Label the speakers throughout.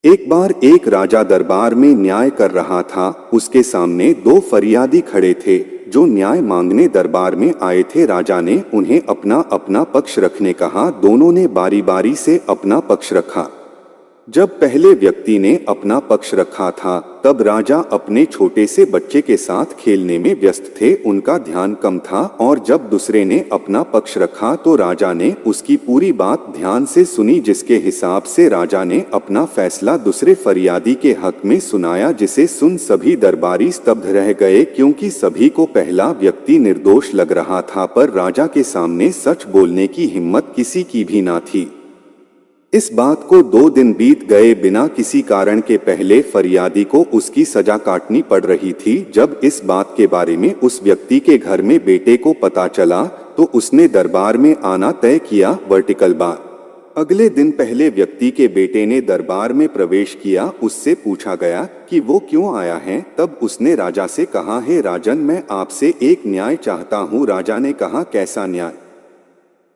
Speaker 1: एक बार एक राजा दरबार में न्याय कर रहा था। उसके सामने दो फरियादी खड़े थे जो न्याय मांगने दरबार में आए थे। राजा ने उन्हें अपना अपना पक्ष रखने कहा। दोनों ने बारी बारी से अपना पक्ष रखा। जब पहले व्यक्ति ने अपना पक्ष रखा था तब राजा अपने छोटे से बच्चे के साथ खेलने में व्यस्त थे, उनका ध्यान कम था। और जब दूसरे ने अपना पक्ष रखा तो राजा ने उसकी पूरी बात ध्यान से सुनी, जिसके हिसाब से राजा ने अपना फैसला दूसरे फरियादी के हक में सुनाया, जिसे सुन सभी दरबारी स्तब्ध रह गए, क्योंकि सभी को पहला व्यक्ति निर्दोष लग रहा था, पर राजा के सामने सच बोलने की हिम्मत किसी की भी ना थी। इस बात को 2 दिन बीत गए बिना किसी कारण के। पहले फरियादी को उसकी सजा काटनी पड़ रही थी। जब इस बात के बारे में उस व्यक्ति के घर में बेटे को पता चला तो उसने दरबार में आना तय किया। Vertical bar. अगले दिन पहले व्यक्ति के बेटे ने दरबार में प्रवेश किया। उससे पूछा गया कि वो क्यों आया है। तब उसने राजा से कहा, हे राजन, मैं आपसे एक न्याय चाहता हूँ। राजा ने कहा, कैसा न्याय?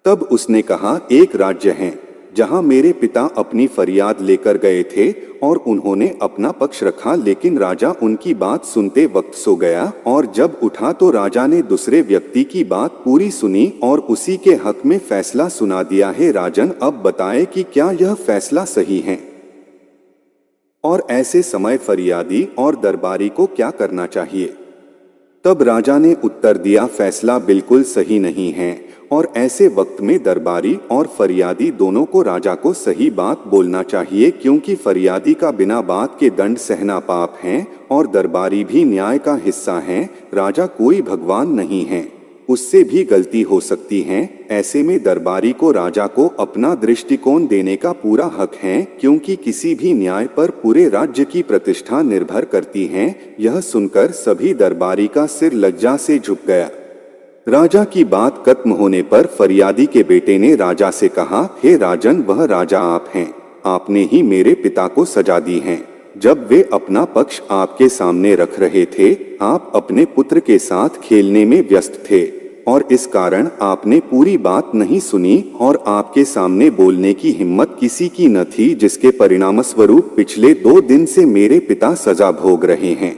Speaker 1: तब उसने कहा, एक राज्य है जहां मेरे पिता अपनी फरियाद लेकर गए थे और उन्होंने अपना पक्ष रखा, लेकिन राजा उनकी बात सुनते वक्त सो गया। और जब उठा तो राजा ने दूसरे व्यक्ति की बात पूरी सुनी और उसी के हक में फैसला सुना दिया है। राजन, अब बताए कि क्या यह फैसला सही है और ऐसे समय फरियादी और दरबारी को क्या करना चाहिए? तब राजा ने उत्तर दिया, फैसला बिल्कुल सही नहीं है और ऐसे वक्त में दरबारी और फरियादी दोनों को राजा को सही बात बोलना चाहिए, क्योंकि फरियादी का बिना बात के दंड सहना पाप है और दरबारी भी न्याय का हिस्सा है। राजा कोई भगवान नहीं है, उससे भी गलती हो सकती है। ऐसे में दरबारी को राजा को अपना दृष्टिकोण देने का पूरा हक है, क्योंकि किसी भी न्याय पर पूरे राज्य की प्रतिष्ठा निर्भर करती है। यह सुनकर सभी दरबारी का सिर लज्जा से झुक गया। राजा की बात खत्म होने पर फरियादी के बेटे ने राजा से कहा, हे राजन, वह राजा आप हैं। आपने ही मेरे पिता को सजा दी है। जब वे अपना पक्ष आपके सामने रख रहे थे, आप अपने पुत्र के साथ खेलने में व्यस्त थे और इस कारण आपने पूरी बात नहीं सुनी और आपके सामने बोलने की हिम्मत किसी की न थी, जिसके परिणामस्वरूप पिछले 2 दिन से मेरे पिता सजा भोग रहे हैं।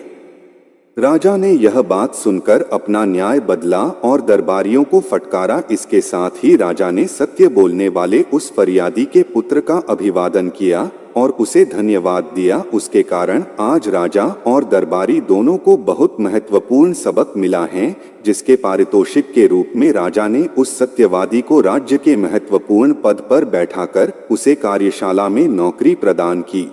Speaker 1: राजा ने यह बात सुनकर अपना न्याय बदला और दरबारियों को फटकारा। इसके साथ ही राजा ने सत्य बोलने वाले उस फरियादी के पुत्र का अभिवादन किया और उसे धन्यवाद दिया। उसके कारण आज राजा और दरबारी दोनों को बहुत महत्वपूर्ण सबक मिला है, जिसके पारितोषिक के रूप में राजा ने उस सत्यवादी को राज्य के महत्वपूर्ण पद पर बैठाकर उसे कार्यशाला में नौकरी प्रदान की।